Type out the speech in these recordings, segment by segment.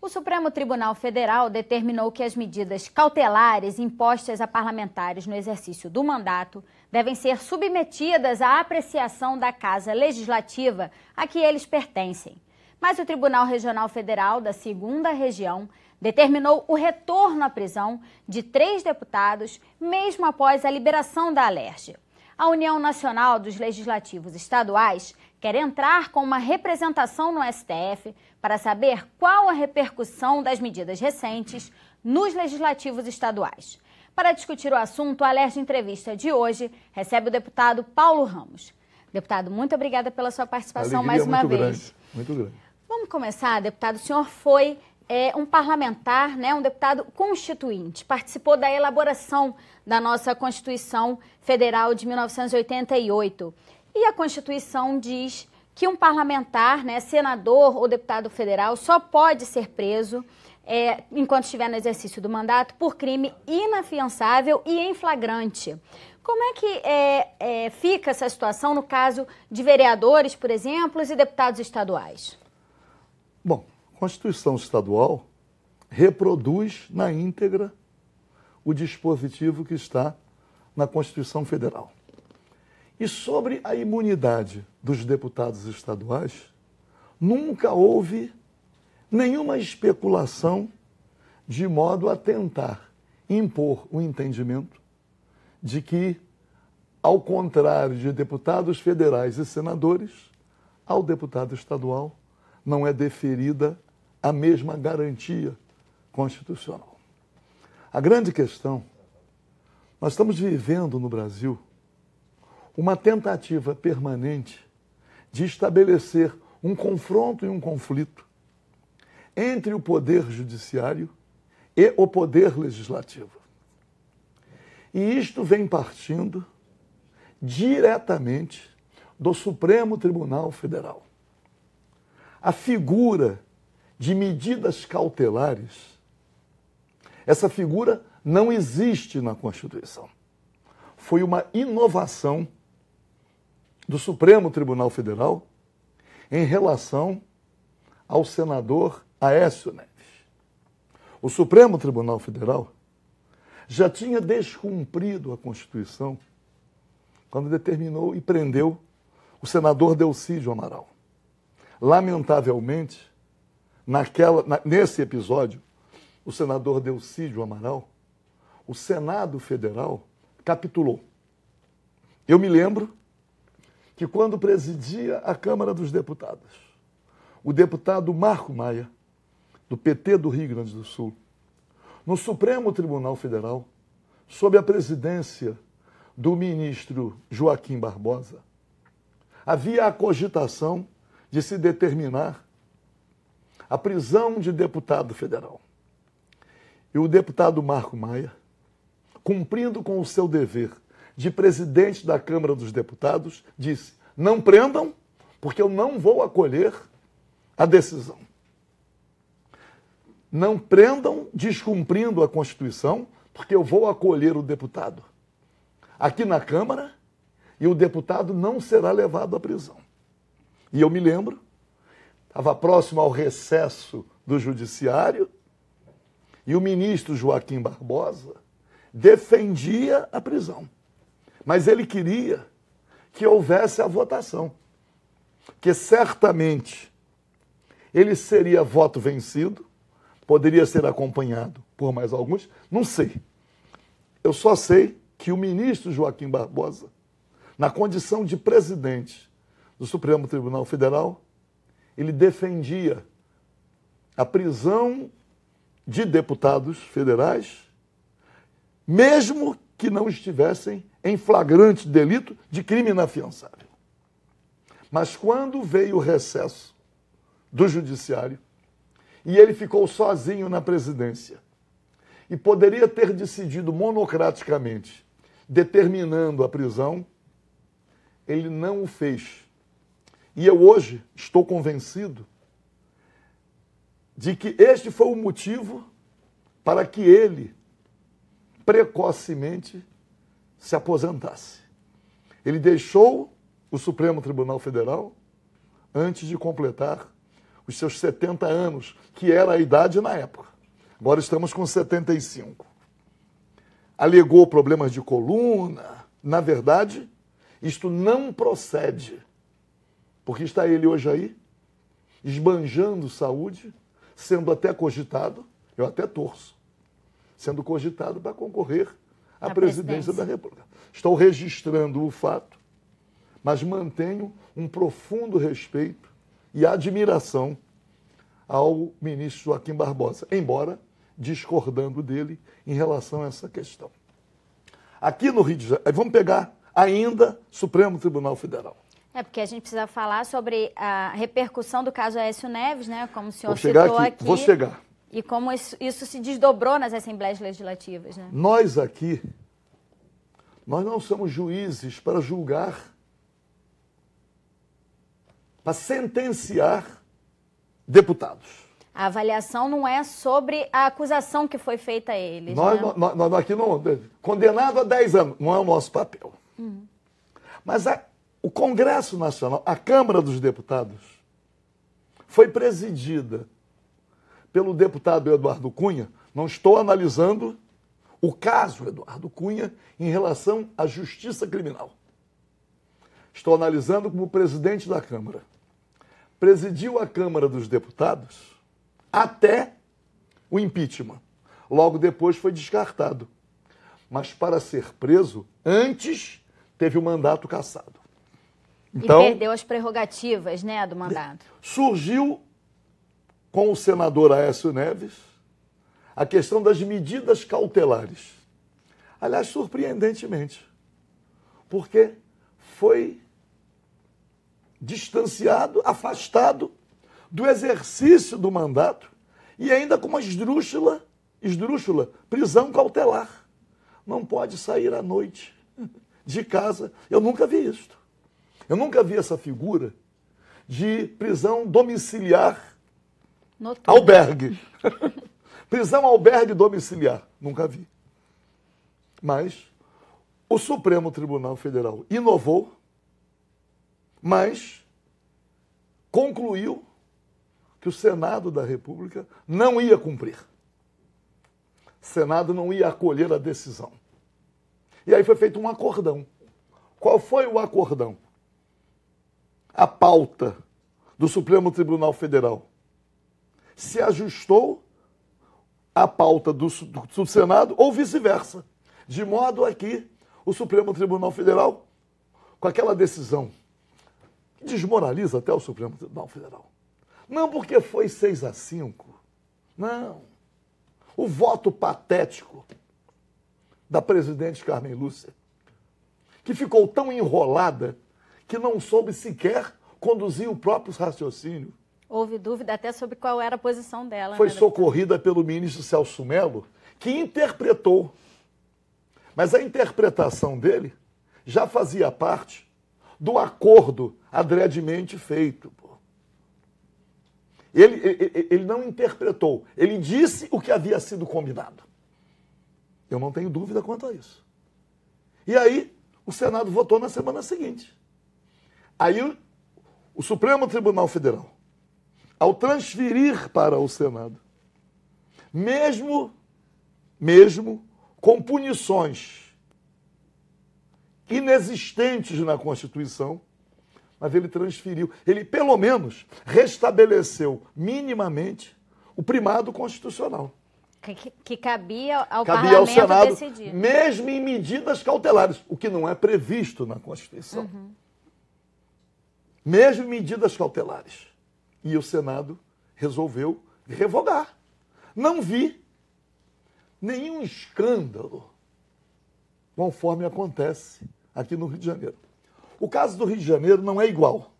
O Supremo Tribunal Federal determinou que as medidas cautelares impostas a parlamentares no exercício do mandato devem ser submetidas à apreciação da Casa Legislativa a que eles pertencem. Mas o Tribunal Regional Federal da 2ª Região determinou o retorno à prisão de 3 deputados, mesmo após a liberação da Alerj. A União Nacional dos Legislativos Estaduais quer entrar com uma representação no STF para saber qual a repercussão das medidas recentes nos legislativos estaduais. Para discutir o assunto, a Alerj Entrevista de hoje recebe o deputado Paulo Ramos. Deputado, muito obrigada pela sua participação mais uma vez. Muito grande. Vamos começar, deputado. O senhor foi um parlamentar, um deputado constituinte, participou da elaboração da nossa Constituição Federal de 1988. E a Constituição diz que um parlamentar, senador ou deputado federal, só pode ser preso enquanto estiver no exercício do mandato por crime inafiançável e em flagrante. Como é que fica essa situação no caso de vereadores, por exemplo, e deputados estaduais? Bom, a Constituição Estadual reproduz na íntegra o dispositivo que está na Constituição Federal. E sobre a imunidade dos deputados estaduais, nunca houve nenhuma especulação de modo a tentar impor o entendimento de que, ao contrário de deputados federais e senadores, ao deputado estadual não é deferida a mesma garantia constitucional. A grande questão, nós estamos vivendo no Brasil uma tentativa permanente de estabelecer um confronto e um conflito entre o poder judiciário e o poder legislativo. E isto vem partindo diretamente do Supremo Tribunal Federal. A figura de medidas cautelares, essa figura não existe na Constituição. Foi uma inovação do Supremo Tribunal Federal em relação ao senador Aécio Neves. O Supremo Tribunal Federal já tinha descumprido a Constituição quando determinou e prendeu o senador Delcídio Amaral. Lamentavelmente, nesse episódio, o senador Delcídio Amaral, o Senado Federal capitulou. Eu me lembro que quando presidia a Câmara dos Deputados, o deputado Marco Maia, do PT do Rio Grande do Sul, no Supremo Tribunal Federal, sob a presidência do ministro Joaquim Barbosa, havia a cogitação de se determinar a prisão de deputado federal. E o deputado Marco Maia, cumprindo com o seu dever de presidente da Câmara dos Deputados, disse: não prendam, porque eu não vou acolher a decisão. Não prendam descumprindo a Constituição, porque eu vou acolher o deputado aqui na Câmara e o deputado não será levado à prisão. E eu me lembro, estava próximo ao recesso do Judiciário e o ministro Joaquim Barbosa defendia a prisão. Mas ele queria que houvesse a votação, que certamente ele seria voto vencido, poderia ser acompanhado por mais alguns, não sei. Eu só sei que o ministro Joaquim Barbosa, na condição de presidente do Supremo Tribunal Federal, ele defendia a prisão de deputados federais, mesmo que não estivessem em flagrante delito de crime inafiançável. Mas quando veio o recesso do Judiciário, e ele ficou sozinho na presidência, e poderia ter decidido monocraticamente, determinando a prisão, ele não o fez. E eu hoje estou convencido de que este foi o motivo para que ele precocemente se aposentasse. Ele deixou o Supremo Tribunal Federal antes de completar os seus 70 anos, que era a idade na época. Agora estamos com 75. Alegou problemas de coluna. Na verdade, isto não procede, porque está ele hoje aí, esbanjando saúde, sendo até cogitado, eu até torço, sendo cogitado para concorrer à presidência da República. Estou registrando o fato, mas mantenho um profundo respeito e admiração ao ministro Joaquim Barbosa, embora discordando dele em relação a essa questão. Aqui no Rio de Janeiro, vamos pegar ainda Supremo Tribunal Federal. É, porque a gente precisa falar sobre a repercussão do caso Aécio Neves, né? Como o senhor citou aqui. Vou chegar. E como isso se desdobrou nas Assembleias Legislativas, né? Nós aqui, nós não somos juízes para julgar, para sentenciar deputados. A avaliação não é sobre a acusação que foi feita a eles. Nós aqui não... Condenado a 10 anos, não é o nosso papel. Mas o Congresso Nacional, a Câmara dos Deputados, foi presidida pelo deputado Eduardo Cunha. Não estou analisando o caso Eduardo Cunha em relação à justiça criminal. Estou analisando como presidente da Câmara. Presidiu a Câmara dos Deputados até o impeachment. Logo depois foi descartado. Mas para ser preso, antes teve o mandato cassado. Então, e perdeu as prerrogativas, né, do mandato. Surgiu com o senador Aécio Neves a questão das medidas cautelares. Aliás, surpreendentemente, porque foi distanciado, afastado do exercício do mandato e ainda com uma esdrúxula, prisão cautelar. Não pode sair à noite de casa. Eu nunca vi isso. Eu nunca vi essa figura de prisão domiciliar, albergue. Prisão albergue domiciliar. Nunca vi. Mas o Supremo Tribunal Federal inovou, mas concluiu que o Senado da República não ia cumprir. O Senado não ia acolher a decisão. E aí foi feito um acordão. Qual foi o acordão? A pauta do Supremo Tribunal Federal se ajustou à pauta do Senado ou vice-versa. De modo a que o Supremo Tribunal Federal, com aquela decisão que desmoraliza até o Supremo Tribunal Federal, não porque foi 6-5, não. O voto patético da presidente Carmen Lúcia, que ficou tão enrolada que não soube sequer conduzir o próprio raciocínio. Houve dúvida até sobre qual era a posição dela. Foi socorrida pelo ministro Celso Mello, que interpretou. Mas a interpretação dele já fazia parte do acordo adredemente feito. Ele não interpretou, ele disse o que havia sido combinado. Eu não tenho dúvida quanto a isso. E aí, o Senado votou na semana seguinte. Aí, o Supremo Tribunal Federal, ao transferir para o Senado, mesmo com punições inexistentes na Constituição, mas ele transferiu, ele pelo menos restabeleceu minimamente o primado constitucional. Que cabia ao Parlamento ao Senado, decidir. Mesmo em medidas cautelares, o que não é previsto na Constituição. Mesmo em medidas cautelares. E o Senado resolveu revogar. Não vi nenhum escândalo, conforme acontece aqui no Rio de Janeiro. O caso do Rio de Janeiro não é igual,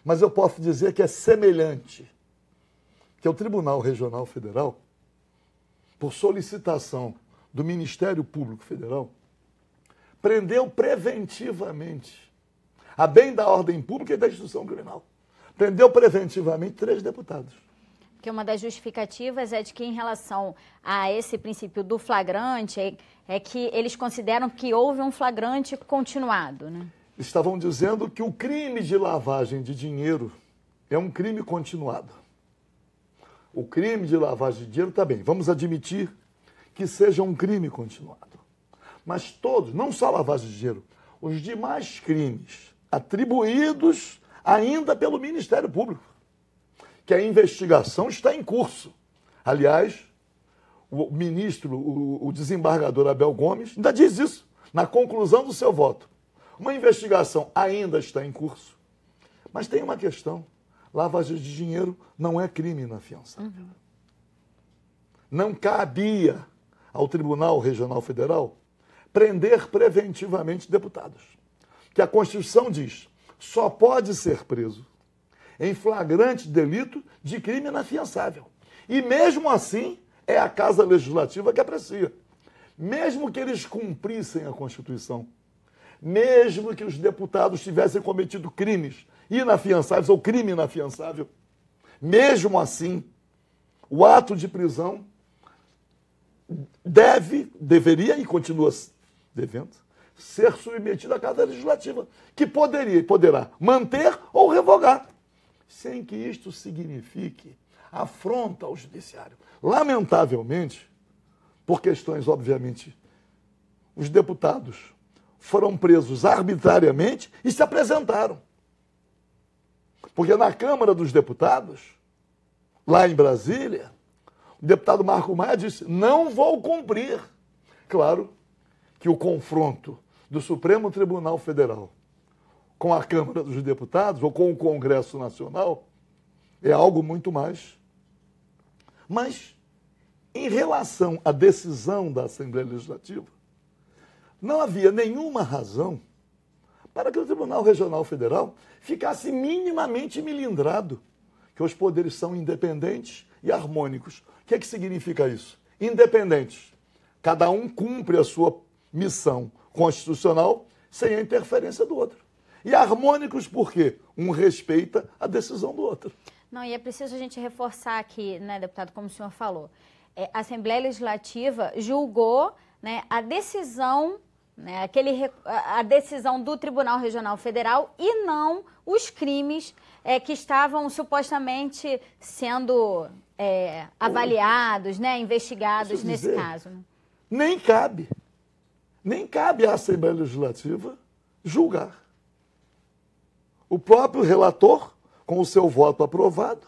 mas eu posso dizer que é semelhante, que o Tribunal Regional Federal, por solicitação do Ministério Público Federal, prendeu preventivamente, a bem da ordem pública e da instituição criminal, prendeu preventivamente 3 deputados. Porque uma das justificativas é de que, em relação a esse princípio do flagrante, é que eles consideram que houve um flagrante continuado, né? Estavam dizendo que o crime de lavagem de dinheiro é um crime continuado. O crime de lavagem de dinheiro está bem, vamos admitir que seja um crime continuado. Mas todos, não só a lavagem de dinheiro, os demais crimes atribuídos ainda pelo Ministério Público, que a investigação está em curso. Aliás, o ministro, o desembargador Abel Gomes, ainda diz isso na conclusão do seu voto. Uma investigação ainda está em curso. Mas tem uma questão. Lavagem de dinheiro não é crime inafiançável. Não cabia ao Tribunal Regional Federal prender preventivamente deputados. Que a Constituição diz, só pode ser preso em flagrante delito de crime inafiançável. E mesmo assim, é a Casa Legislativa que aprecia. Mesmo que eles cumprissem a Constituição, mesmo que os deputados tivessem cometido crimes inafiançáveis ou crime inafiançável, mesmo assim, o ato de prisão deveria e continua devendo ser submetido à Casa Legislativa, que poderá manter ou revogar, sem que isto signifique afronta ao judiciário. Lamentavelmente, por questões, obviamente, os deputados foram presos arbitrariamente e se apresentaram. Porque na Câmara dos Deputados, lá em Brasília, o deputado Marco Maia disse, não vou cumprir. Claro que o confronto do Supremo Tribunal Federal com a Câmara dos Deputados ou com o Congresso Nacional é algo muito mais. Mas, em relação à decisão da Assembleia Legislativa, não havia nenhuma razão para que o Tribunal Regional Federal ficasse minimamente milindrado, que os poderes são independentes e harmônicos. O que é que significa isso? Independentes. Cada um cumpre a sua missão constitucional sem a interferência do outro. E harmônicos por quê? Um respeita a decisão do outro. Não, e é preciso a gente reforçar aqui, né, deputado, como o senhor falou, a Assembleia Legislativa julgou, né, a decisão, né, a decisão do Tribunal Regional Federal e não os crimes que estavam supostamente sendo avaliados, né, investigados nesse caso. Né? Nem cabe à Assembleia Legislativa julgar. O próprio relator, com o seu voto aprovado,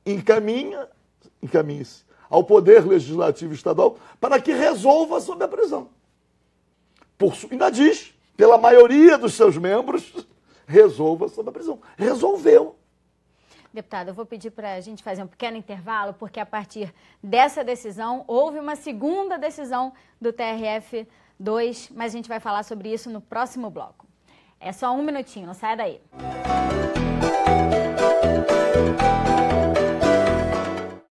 encaminha-se ao Poder Legislativo Estadual para que resolva sobre a prisão. Ainda diz, pela maioria dos seus membros, resolva sobre a prisão. Resolveu. Deputado, eu vou pedir para a gente fazer um pequeno intervalo, porque a partir dessa decisão, houve uma segunda decisão do TRF2, mas a gente vai falar sobre isso no próximo bloco. É só um minutinho, não saia daí.